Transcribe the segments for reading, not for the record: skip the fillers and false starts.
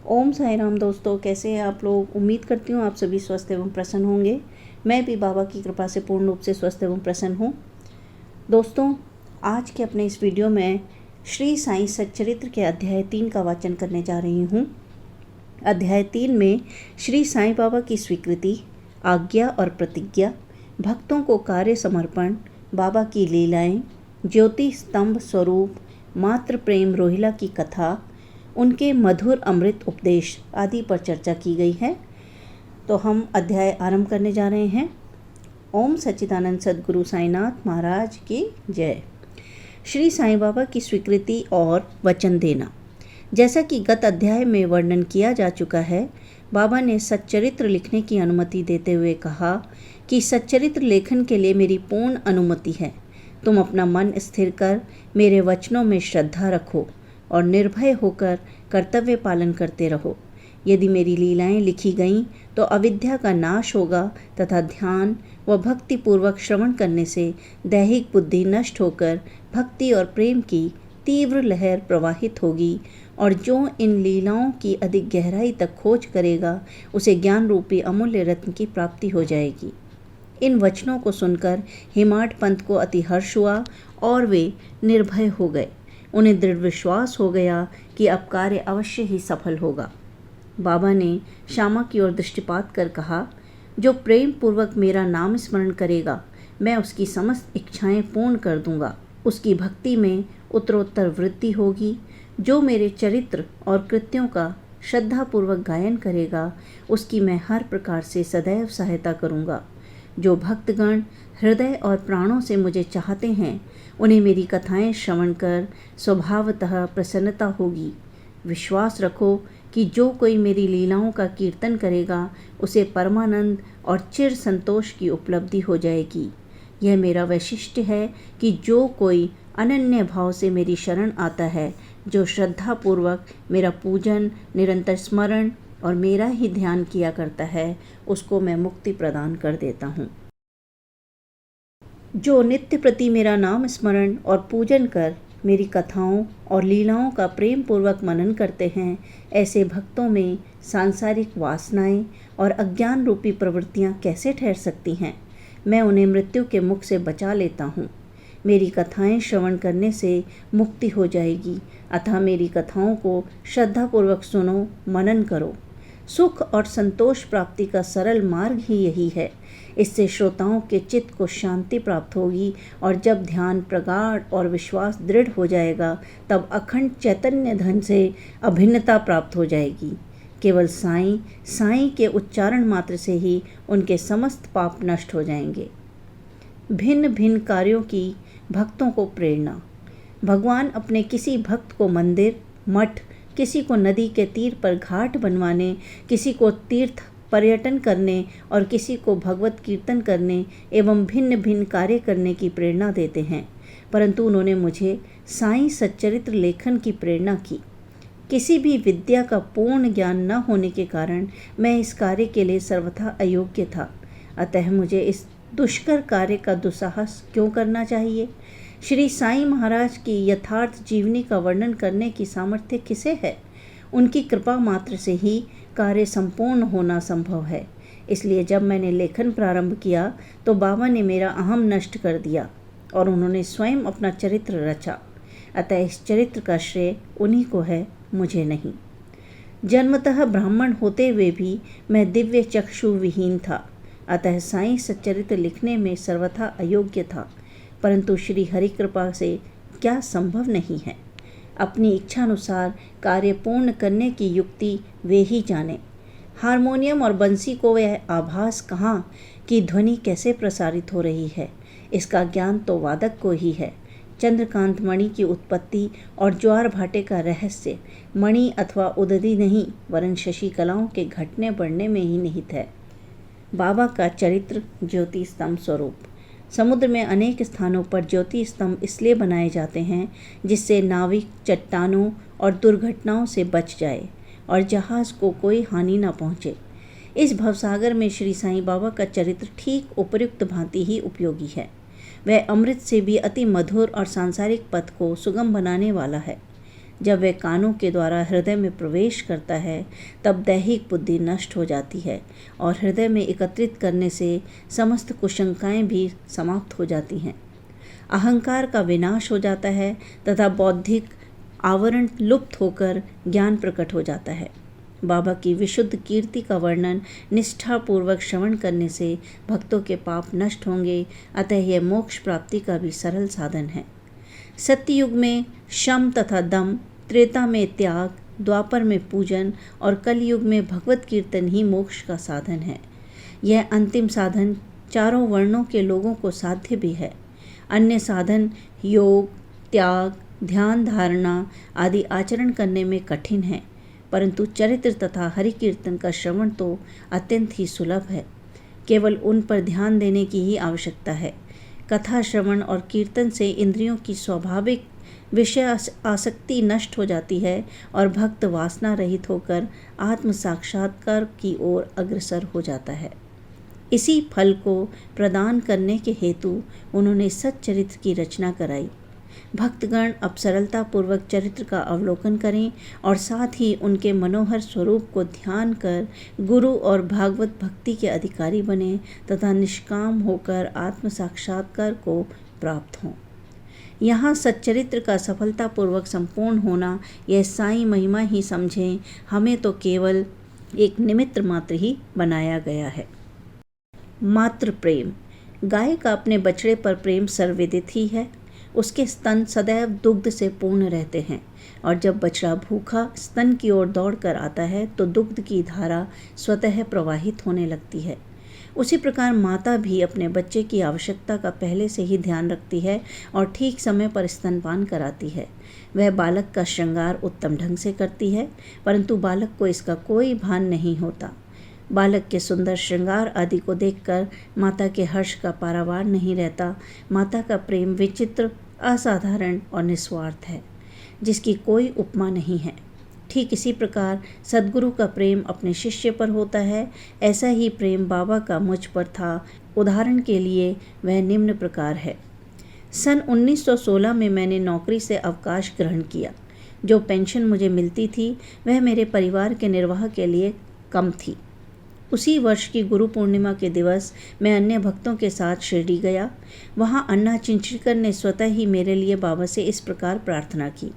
ओम साई राम दोस्तों, कैसे हैं आप लोग। उम्मीद करती हूँ आप सभी स्वस्थ एवं प्रसन्न होंगे। मैं भी बाबा की कृपा से पूर्ण रूप से स्वस्थ एवं प्रसन्न हूँ। दोस्तों, आज के अपने इस वीडियो में श्री साईं सच्चरित्र के अध्याय 3 का वाचन करने जा रही हूँ। अध्याय 3 में श्री साईं बाबा की स्वीकृति, आज्ञा और प्रतिज्ञा, भक्तों को कार्य समर्पण, बाबा की लीलाएं, ज्योति स्तंभ स्वरूप, मात्र प्रेम रोहिला की कथा, उनके मधुर अमृत उपदेश आदि पर चर्चा की गई है। तो हम अध्याय आरंभ करने जा रहे हैं। ओम सच्चिदानंद सद्गुरु साईनाथ महाराज की जय। श्री साईं बाबा की स्वीकृति और वचन देना। जैसा कि गत अध्याय में वर्णन किया जा चुका है, बाबा ने सच्चरित्र लिखने की अनुमति देते हुए कहा कि सच्चरित्र लेखन के लिए मेरी पूर्ण अनुमति है। तुम अपना मन स्थिर कर मेरे वचनों में श्रद्धा रखो और निर्भय होकर कर्तव्य पालन करते रहो। यदि मेरी लीलाएं लिखी गईं तो अविद्या का नाश होगा तथा ध्यान व भक्ति पूर्वक श्रवण करने से दैहिक बुद्धि नष्ट होकर भक्ति और प्रेम की तीव्र लहर प्रवाहित होगी, और जो इन लीलाओं की अधिक गहराई तक खोज करेगा उसे ज्ञान रूपी अमूल्य रत्न की प्राप्ति हो जाएगी। इन वचनों को सुनकर हिमाट पंत को अति हर्ष हुआ और वे निर्भय हो गए। उन्हें दृढ़ विश्वास हो गया कि अब कार्य अवश्य ही सफल होगा। बाबा ने श्यामा की ओर दृष्टिपात कर कहा, जो प्रेम पूर्वक मेरा नाम स्मरण करेगा मैं उसकी समस्त इच्छाएं पूर्ण कर दूंगा। उसकी भक्ति में उत्तरोत्तर वृद्धि होगी। जो मेरे चरित्र और कृत्यों का श्रद्धापूर्वक गायन करेगा उसकी मैं हर प्रकार से सदैव सहायता करूंगा। जो भक्तगण हृदय और प्राणों से मुझे चाहते हैं उन्हें मेरी कथाएं श्रवण कर स्वभावतः प्रसन्नता होगी। विश्वास रखो कि जो कोई मेरी लीलाओं का कीर्तन करेगा उसे परमानंद और चिर संतोष की उपलब्धि हो जाएगी। यह मेरा वैशिष्ट्य है कि जो कोई अनन्य भाव से मेरी शरण आता है, जो श्रद्धापूर्वक मेरा पूजन, निरंतर स्मरण और मेरा ही ध्यान किया करता है, उसको मैं मुक्ति प्रदान कर देता हूँ। जो नित्य प्रति मेरा नाम स्मरण और पूजन कर मेरी कथाओं और लीलाओं का प्रेम पूर्वक मनन करते हैं, ऐसे भक्तों में सांसारिक वासनाएं और अज्ञान रूपी प्रवृत्तियां कैसे ठहर सकती हैं। मैं उन्हें मृत्यु के मुख से बचा लेता हूँ। मेरी कथाएं श्रवण करने से मुक्ति हो जाएगी। अतः मेरी कथाओं को श्रद्धापूर्वक सुनो, मनन करो। सुख और संतोष प्राप्ति का सरल मार्ग ही यही है। इससे श्रोताओं के चित्त को शांति प्राप्त होगी, और जब ध्यान प्रगाढ़ और विश्वास दृढ़ हो जाएगा तब अखंड चैतन्य धन से अभिन्नता प्राप्त हो जाएगी। केवल साईं साईं के उच्चारण मात्र से ही उनके समस्त पाप नष्ट हो जाएंगे। भिन्न भिन्न कार्यों की भक्तों को प्रेरणा। भगवान अपने किसी भक्त को मंदिर, मठ, किसी को नदी के तीर पर घाट बनवाने, किसी को तीर्थ पर्यटन करने और किसी को भगवत कीर्तन करने एवं भिन्न भिन्न कार्य करने की प्रेरणा देते हैं, परंतु उन्होंने मुझे साईं सच्चरित्र लेखन की प्रेरणा की। किसी भी विद्या का पूर्ण ज्ञान न होने के कारण मैं इस कार्य के लिए सर्वथा अयोग्य था। अतः मुझे इस दुष्कर कार्य का दुस्साहस क्यों करना चाहिए। श्री साईं महाराज की यथार्थ जीवनी का वर्णन करने की सामर्थ्य किसे है। उनकी कृपा मात्र से ही कार्य संपूर्ण होना संभव है। इसलिए जब मैंने लेखन प्रारंभ किया तो बाबा ने मेरा अहम नष्ट कर दिया और उन्होंने स्वयं अपना चरित्र रचा। अतः इस चरित्र का श्रेय उन्हीं को है, मुझे नहीं। जन्मतः ब्राह्मण होते हुए भी मैं दिव्य चक्षु विहीन था, अतः साईं सच्चरित्र लिखने में सर्वथा अयोग्य था। परंतु श्री हरि कृपा से क्या संभव नहीं है। अपनी इच्छानुसार कार्य पूर्ण करने की युक्ति वे ही जाने। हारमोनियम और बंसी को वह आभास कहाँ कि ध्वनि कैसे प्रसारित हो रही है, इसका ज्ञान तो वादक को ही है। चंद्रकांत मणि की उत्पत्ति और ज्वार भाटे का रहस्य मणि अथवा उदधि नहीं वरन शशि कलाओं के घटने बढ़ने में ही निहित है। बाबा का चरित्र ज्योति स्तंभ स्वरूप। समुद्र में अनेक स्थानों पर ज्योति स्तंभ इसलिए बनाए जाते हैं जिससे नाविक चट्टानों और दुर्घटनाओं से बच जाए और जहाज़ को कोई हानि न पहुँचे। इस भवसागर में श्री साईं बाबा का चरित्र ठीक उपयुक्त भांति ही उपयोगी है। वह अमृत से भी अति मधुर और सांसारिक पथ को सुगम बनाने वाला है। जब वह कानों के द्वारा हृदय में प्रवेश करता है तब दैहिक बुद्धि नष्ट हो जाती है और हृदय में एकत्रित करने से समस्त कुशंकाएं भी समाप्त हो जाती हैं। अहंकार का विनाश हो जाता है तथा बौद्धिक आवरण लुप्त होकर ज्ञान प्रकट हो जाता है। बाबा की विशुद्ध कीर्ति का वर्णन निष्ठापूर्वक श्रवण करने से भक्तों के पाप नष्ट होंगे, अतः यह मोक्ष प्राप्ति का भी सरल साधन है। सत्ययुग में शम तथा दम, त्रेता में त्याग, द्वापर में पूजन और कलयुग में भगवत कीर्तन ही मोक्ष का साधन है। यह अंतिम साधन चारों वर्णों के लोगों को साध्य भी है। अन्य साधन योग, त्याग, ध्यान धारणा आदि आचरण करने में कठिन है, परंतु चरित्र तथा हरि कीर्तन का श्रवण तो अत्यंत ही सुलभ है। केवल उन पर ध्यान देने की ही आवश्यकता है। कथा श्रवण और कीर्तन से इंद्रियों की स्वाभाविक विषय आसक्ति नष्ट हो जाती है और भक्त वासना रहित होकर आत्म साक्षात्कार की ओर अग्रसर हो जाता है। इसी फल को प्रदान करने के हेतु उन्होंने सच्चरित्र की रचना कराई। भक्तगण अब सरलतापूर्वक चरित्र का अवलोकन करें और साथ ही उनके मनोहर स्वरूप को ध्यान कर गुरु और भागवत भक्ति के अधिकारी बने तथा निष्काम होकर आत्म साक्षात्कार को प्राप्त हों। यहाँ सच्चरित्र का सफलतापूर्वक संपूर्ण होना यह साईं महिमा ही समझें, हमें तो केवल एक निमित्त मात्र ही बनाया गया है। मातृ प्रेम। गाय का अपने बछड़े पर प्रेम सर्वविदित ही है। उसके स्तन सदैव दुग्ध से पूर्ण रहते हैं और जब बछड़ा भूखा स्तन की ओर दौड़कर आता है तो दुग्ध की धारा स्वतः प्रवाहित होने लगती है। उसी प्रकार माता भी अपने बच्चे की आवश्यकता का पहले से ही ध्यान रखती है और ठीक समय पर स्तनपान कराती है। वह बालक का श्रृंगार उत्तम ढंग से करती है, परंतु बालक को इसका कोई भान नहीं होता। बालक के सुंदर श्रृंगार आदि को देखकर माता के हर्ष का पारावार नहीं रहता। माता का प्रेम विचित्र, असाधारण और निस्वार्थ है, जिसकी कोई उपमा नहीं है। ठीक इसी प्रकार सद्गुरु का प्रेम अपने शिष्य पर होता है, ऐसा ही प्रेम बाबा का मुझ पर था। उदाहरण के लिए वह निम्न प्रकार है। सन 1916 में मैंने नौकरी से अवकाश ग्रहण किया। जो पेंशन मुझे मिलती थी वह मेरे परिवार के निर्वाह के लिए कम थी। उसी वर्ष की गुरु पूर्णिमा के दिवस मैं अन्य भक्तों के साथ शिरडी गया। वहाँ अन्ना चिंचिकर ने स्वतः ही मेरे लिए बाबा से इस प्रकार प्रार्थना की,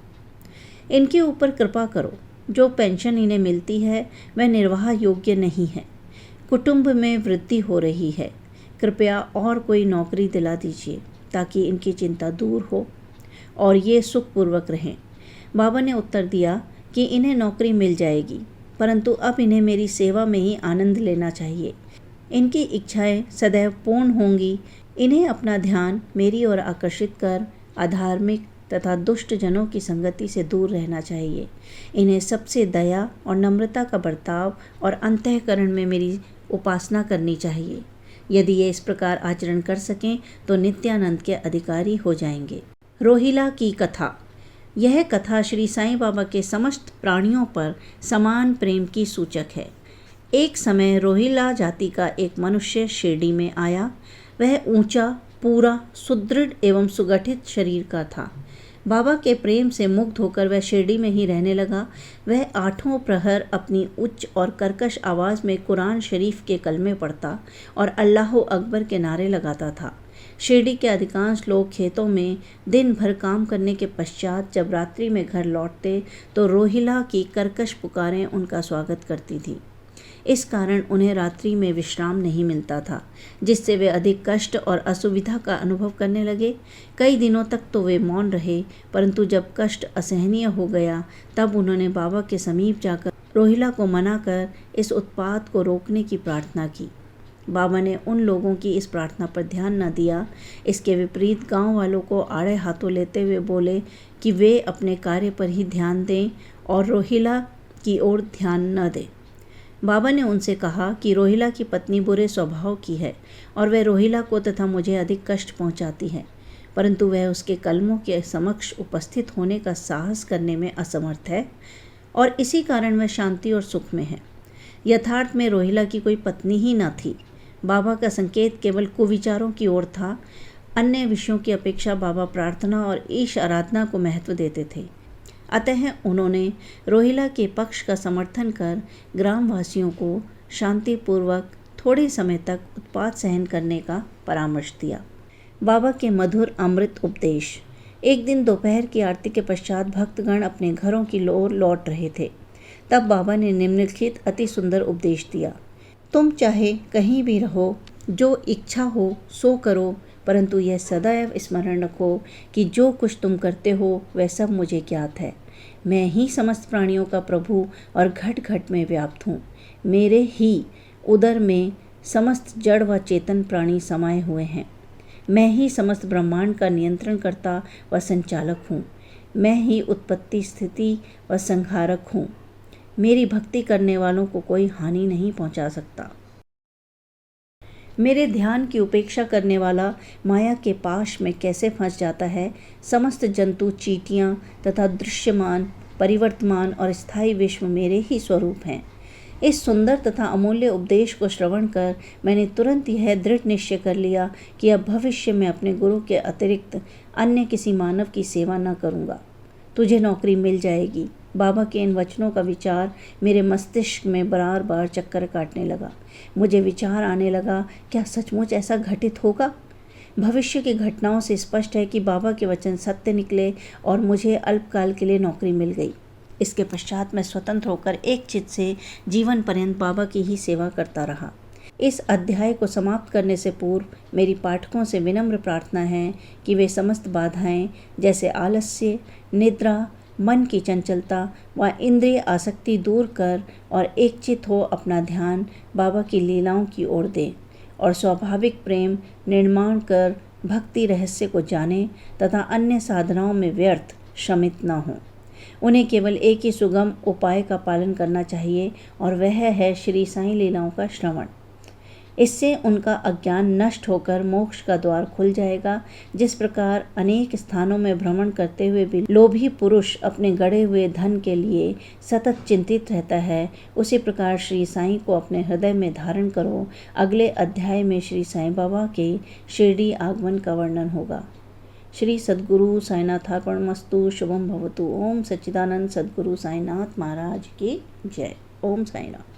इनके ऊपर कृपा करो। जो पेंशन इन्हें मिलती है वह निर्वाह योग्य नहीं है। कुटुंब में वृद्धि हो रही है, कृपया और कोई नौकरी दिला दीजिए ताकि इनकी चिंता दूर हो और ये सुखपूर्वक रहें। बाबा ने उत्तर दिया कि इन्हें नौकरी मिल जाएगी, परंतु अब इन्हें मेरी सेवा में ही आनंद लेना चाहिए। इनकी इच्छाएं सदैव पूर्ण होंगी। इन्हें अपना ध्यान मेरी ओर आकर्षित कर अधार्मिक तथा दुष्ट जनों की संगति से दूर रहना चाहिए। इन्हें सबसे दया और नम्रता का बर्ताव और अंतःकरण में मेरी उपासना करनी चाहिए। यदि ये इस प्रकार आचरण कर सकें तो नित्यानंद के अधिकारी हो जाएंगे। रोहिला की कथा। यह कथा श्री साईं बाबा के समस्त प्राणियों पर समान प्रेम की सूचक है। एक समय रोहिला जाति का एक मनुष्य शिरडी में आया। वह ऊंचा, पूरा, सुदृढ़ एवं सुगठित शरीर का था। बाबा के प्रेम से मुग्ध होकर वह शिरडी में ही रहने लगा। वह आठों प्रहर अपनी उच्च और कर्कश आवाज़ में कुरान शरीफ के कलमे पढ़ता और अल्लाह अकबर के नारे लगाता था। शिरडी के अधिकांश लोग खेतों में दिन भर काम करने के पश्चात जब रात्रि में घर लौटते तो रोहिला की कर्कश पुकारें उनका स्वागत करती थीं। इस कारण उन्हें रात्रि में विश्राम नहीं मिलता था, जिससे वे अधिक कष्ट और असुविधा का अनुभव करने लगे। कई दिनों तक तो वे मौन रहे, परंतु जब कष्ट असहनीय हो गया तब उन्होंने बाबा के समीप जाकर रोहिला को मनाकर इस उत्पात को रोकने की प्रार्थना की। बाबा ने उन लोगों की इस प्रार्थना पर ध्यान न दिया। इसके विपरीत गांव वालों को आड़े हाथों लेते हुए बोले कि वे अपने कार्य पर ही ध्यान दें और रोहिला की ओर ध्यान न दें। बाबा ने उनसे कहा कि रोहिला की पत्नी बुरे स्वभाव की है और वह रोहिला को तथा मुझे अधिक कष्ट पहुंचाती है, परंतु वह उसके कलमों के समक्ष उपस्थित होने का साहस करने में असमर्थ है और इसी कारण वह शांति और सुख में है। यथार्थ में रोहिला की कोई पत्नी ही न थी। बाबा का संकेत केवल कुविचारों की ओर था। अन्य विषयों की अपेक्षा बाबा प्रार्थना और ईश आराधना को महत्व देते थे। अतः उन्होंने रोहिला के पक्ष का समर्थन कर ग्रामवासियों को शांतिपूर्वक थोड़े समय तक उत्पात सहन करने का परामर्श दिया। बाबा के मधुर अमृत उपदेश। एक दिन दोपहर की आरती के पश्चात भक्तगण अपने घरों की ओर लौट रहे थे। तब बाबा ने निम्नलिखित अति सुंदर उपदेश दिया। तुम चाहे कहीं भी रहो, जो इच्छा हो सो करो, परंतु यह सदैव स्मरण रखो कि जो कुछ तुम करते हो वह सब मुझे ज्ञात है। मैं ही समस्त प्राणियों का प्रभु और घट घट में व्याप्त हूँ। मेरे ही उदर में समस्त जड़ व चेतन प्राणी समाये हुए हैं। मैं ही समस्त ब्रह्मांड का नियंत्रण करता व संचालक हूँ। मैं ही उत्पत्ति, स्थिति व संहारक हूँ। मेरी भक्ति करने वालों को कोई हानि नहीं पहुँचा सकता। मेरे ध्यान की उपेक्षा करने वाला माया के पाश में कैसे फंस जाता है। समस्त जंतु, चींटियाँ तथा दृश्यमान, परिवर्तमान और स्थायी विश्व मेरे ही स्वरूप हैं। इस सुंदर तथा अमूल्य उपदेश को श्रवण कर मैंने तुरंत यह दृढ़ निश्चय कर लिया कि अब भविष्य में अपने गुरु के अतिरिक्त अन्य किसी मानव की सेवा न करूँगा। तुझे नौकरी मिल जाएगी। बाबा के इन वचनों का विचार मेरे मस्तिष्क में बार बार चक्कर काटने लगा। मुझे विचार आने लगा, क्या सचमुच ऐसा घटित होगा? भविष्य की घटनाओं से स्पष्ट है कि बाबा के वचन सत्य निकले और मुझे अल्पकाल के लिए नौकरी मिल गई। इसके पश्चात मैं स्वतंत्र होकर एक चित्त से जीवन पर्यंत बाबा की ही सेवा करता रहा। इस अध्याय को समाप्त करने से पूर्व मेरी पाठकों से विनम्र प्रार्थना है कि वे समस्त बाधाएं जैसे आलस्य, निद्रा, मन की चंचलता व इंद्रिय आसक्ति दूर कर और एकचित हो अपना ध्यान बाबा की लीलाओं की ओर दें और स्वाभाविक प्रेम निर्माण कर भक्ति रहस्य को जानें तथा अन्य साधनाओं में व्यर्थ श्रमित न हों। उन्हें केवल एक ही सुगम उपाय का पालन करना चाहिए और वह है श्री साईं लीलाओं का श्रवण। इससे उनका अज्ञान नष्ट होकर मोक्ष का द्वार खुल जाएगा। जिस प्रकार अनेक स्थानों में भ्रमण करते हुए भी लोभी पुरुष अपने गड़े हुए धन के लिए सतत चिंतित रहता है, उसी प्रकार श्री साईं को अपने हृदय में धारण करो। अगले अध्याय में श्री साईं बाबा के शिरडी आगमन का वर्णन होगा। श्री सद्गुरु साईनाथार्पणमस्तु। शुभम भवतु। ओम सच्चिदानंद सद्गुरु साईनाथ महाराज की जय। ओम साईनाथ।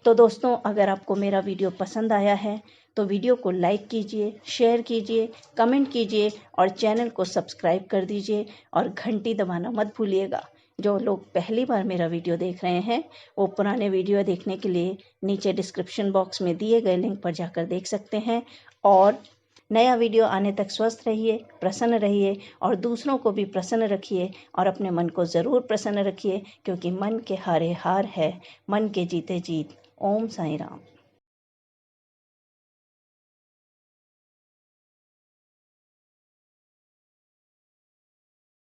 तो दोस्तों, अगर आपको मेरा वीडियो पसंद आया है तो वीडियो को लाइक कीजिए, शेयर कीजिए, कमेंट कीजिए और चैनल को सब्सक्राइब कर दीजिए और घंटी दबाना मत भूलिएगा। जो लोग पहली बार मेरा वीडियो देख रहे हैं वो पुराने वीडियो देखने के लिए नीचे डिस्क्रिप्शन बॉक्स में दिए गए लिंक पर जाकर देख सकते हैं। और नया वीडियो आने तक स्वस्थ रहिए, प्रसन्न रहिए और दूसरों को भी प्रसन्न रखिए और अपने मन को ज़रूर प्रसन्न रखिए, क्योंकि मन के हारे हार है, मन के जीते जीत। ओम साईं राम।